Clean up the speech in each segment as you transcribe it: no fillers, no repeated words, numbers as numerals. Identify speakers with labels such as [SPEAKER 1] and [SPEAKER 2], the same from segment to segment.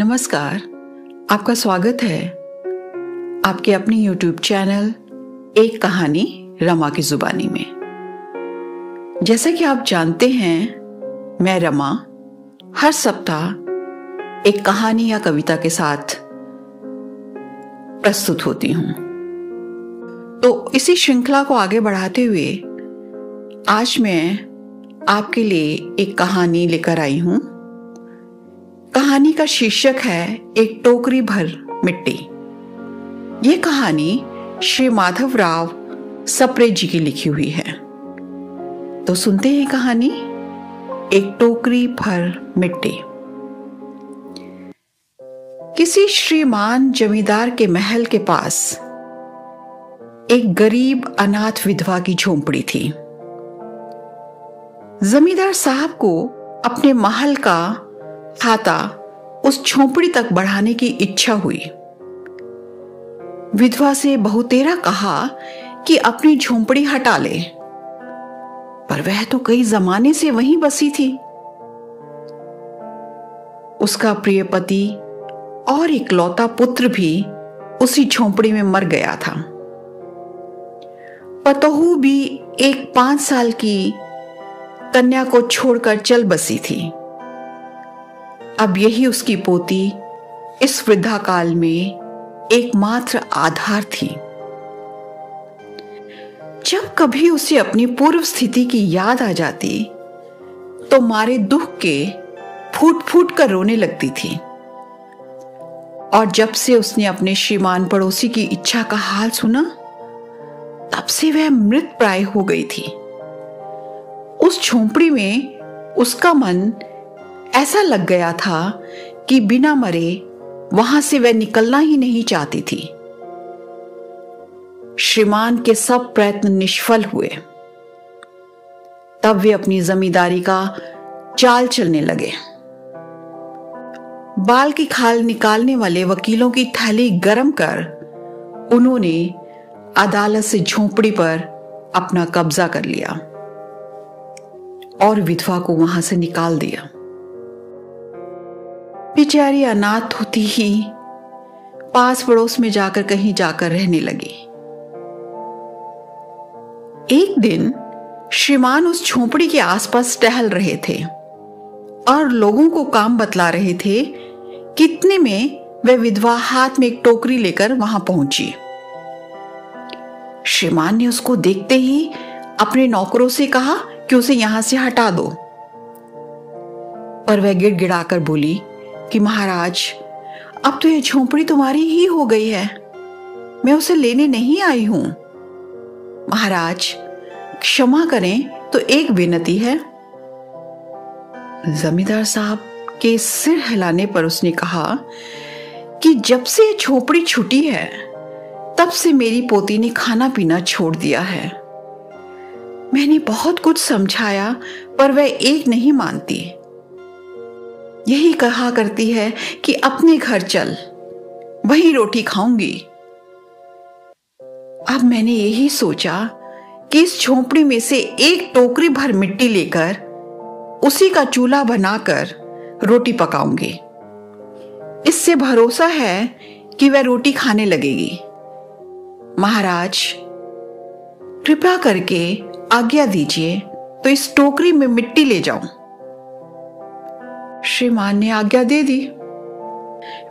[SPEAKER 1] नमस्कार, आपका स्वागत है आपके अपने YouTube चैनल एक कहानी रमा की जुबानी में। जैसा कि आप जानते हैं, मैं रमा हर सप्ताह एक कहानी या कविता के साथ प्रस्तुत होती हूं। तो इसी श्रृंखला को आगे बढ़ाते हुए आज मैं आपके लिए एक कहानी लेकर आई हूं। कहानी का शीर्षक है एक टोकरी भर मिट्टी। ये कहानी श्री माधवराव सप्रे जी की लिखी हुई है। तो सुनते हैं कहानी एक टोकरी भर मिट्टी। किसी श्रीमान जमींदार के महल के पास एक गरीब अनाथ विधवा की झोंपड़ी थी। जमींदार साहब को अपने महल का खाता उस झोंपड़ी तक बढ़ाने की इच्छा हुई। विधवा से बहुतेरा कहा कि अपनी झोंपड़ी हटा ले, पर वह तो कई जमाने से वहीं बसी थी। उसका प्रिय पति और इकलौता पुत्र भी उसी झोंपड़ी में मर गया था। पतोहू भी एक 5 साल की कन्या को छोड़कर चल बसी थी। अब यही उसकी पोती इस वृद्धा काल में एकमात्र आधार थी। जब कभी उसे अपनी पूर्व स्थिति की याद आ जाती तो मारे दुख के फूट फूट कर रोने लगती थी। और जब से उसने अपने श्रीमान पड़ोसी की इच्छा का हाल सुना, तब से वह मृत प्राय हो गई थी। उस झोंपड़ी में उसका मन ऐसा लग गया था कि बिना मरे वहां से वह निकलना ही नहीं चाहती थी। श्रीमान के सब प्रयत्न निष्फल हुए। तब वे अपनी जमींदारी का चाल चलने लगे। बाल की खाल निकालने वाले वकीलों की थैली गरम कर उन्होंने अदालत से झोंपड़ी पर अपना कब्जा कर लिया और विधवा को वहां से निकाल दिया। बेचारी अनाथ होती ही पास पड़ोस में जाकर कहीं जाकर रहने लगी। एक दिन श्रीमान उस झोंपड़ी के आसपास टहल रहे थे और लोगों को काम बतला रहे थे। कितने में वह विधवा हाथ में एक टोकरी लेकर वहां पहुंची। श्रीमान ने उसको देखते ही अपने नौकरों से कहा कि उसे यहां से हटा दो, पर वह गिड़गिड़ाकर बोली कि महाराज, अब तो यह झोंपड़ी तुम्हारी ही हो गई है, मैं उसे लेने नहीं आई हूं। महाराज क्षमा करें, तो एक विनती है। जमींदार साहब के सिर हिलाने पर उसने कहा कि जब से यह झोंपड़ी छूटी है तब से मेरी पोती ने खाना पीना छोड़ दिया है। मैंने बहुत कुछ समझाया, पर वह एक नहीं मानती। यही कहा करती है कि अपने घर चल, वहीं रोटी खाऊंगी। अब मैंने यही सोचा कि इस झोंपड़ी में से एक टोकरी भर मिट्टी लेकर उसी का चूल्हा बनाकर रोटी पकाऊंगी। इससे भरोसा है कि वह रोटी खाने लगेगी। महाराज कृपया करके आज्ञा दीजिए तो इस टोकरी में मिट्टी ले जाऊं। श्रीमान ने आज्ञा दे दी।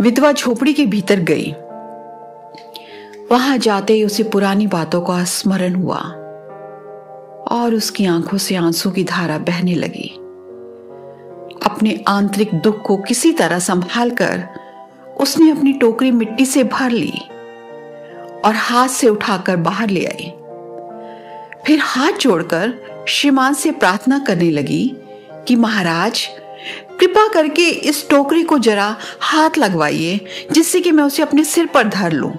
[SPEAKER 1] विधवा झोपड़ी के भीतर गई। वहां जाते ही उसे पुरानी बातों का स्मरण हुआ और उसकी आंखों से आंसू की धारा बहने लगी। अपने आंतरिक दुख को किसी तरह संभाल कर उसने अपनी टोकरी मिट्टी से भर ली और हाथ से उठाकर बाहर ले आई। फिर हाथ जोड़कर श्रीमान से प्रार्थना करने लगी कि महाराज कृपा करके इस टोकरी को जरा हाथ लगवाइए, जिससे कि मैं उसे अपने सिर पर धर लूं।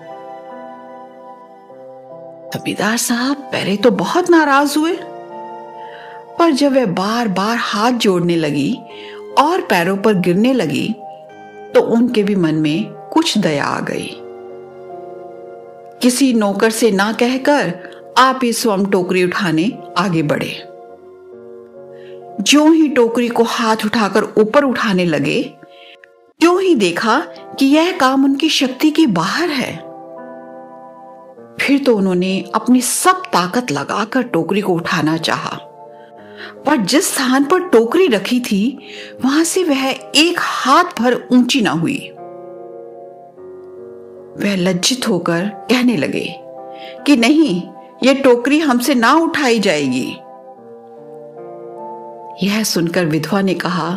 [SPEAKER 1] जमींदार साहब पहले तो बहुत नाराज हुए, पर जब वह बार बार हाथ जोड़ने लगी और पैरों पर गिरने लगी तो उनके भी मन में कुछ दया आ गई। किसी नौकर से ना कहकर आप ही स्वयं टोकरी उठाने आगे बढ़े। ज्यों ही टोकरी को हाथ उठाकर ऊपर उठाने लगे, क्यों ही देखा कि यह काम उनकी शक्ति के बाहर है। फिर तो उन्होंने अपनी सब ताकत लगाकर टोकरी को उठाना चाहा, पर जिस स्थान पर टोकरी रखी थी वहां से वह एक हाथ भर ऊंची ना हुई। वह लज्जित होकर कहने लगे कि नहीं, यह टोकरी हमसे ना उठाई जाएगी। यह सुनकर विधवा ने कहा,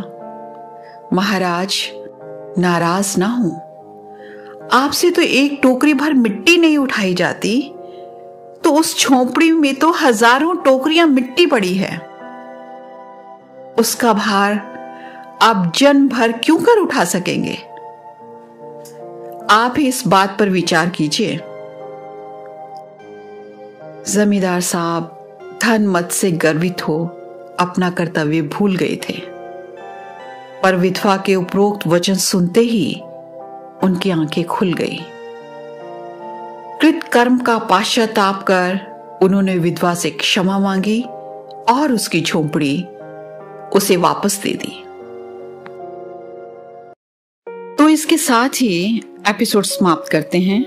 [SPEAKER 1] महाराज नाराज ना हो, आपसे तो एक टोकरी भर मिट्टी नहीं उठाई जाती, तो उस झोंपड़ी में तो हजारों टोकरियां मिट्टी पड़ी है। उसका भार आप जन्म भर क्यों कर उठा सकेंगे? आप ही इस बात पर विचार कीजिए। जमींदार साहब धन मत से गर्वित हो अपना कर्तव्य भूल गए थे, पर विधवा के उपरोक्त वचन सुनते ही उनकी आंखें खुल गई। कृत कर्म का पाश्चाताप कर उन्होंने विधवा से क्षमा मांगी और उसकी झोंपड़ी उसे वापस दे दी। तो इसके साथ ही एपिसोड समाप्त करते हैं।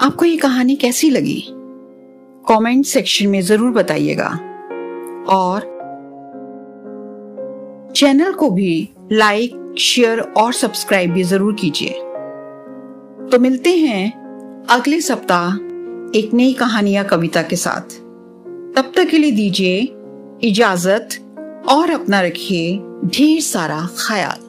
[SPEAKER 1] आपको ये कहानी कैसी लगी कमेंट सेक्शन में जरूर बताइएगा, और चैनल को भी लाइक, शेयर और सब्सक्राइब भी जरूर कीजिए। तो मिलते हैं अगले सप्ताह एक नई कहानी या कविता के साथ। तब तक के लिए दीजिए इजाजत और अपना रखिए ढेर सारा ख्याल।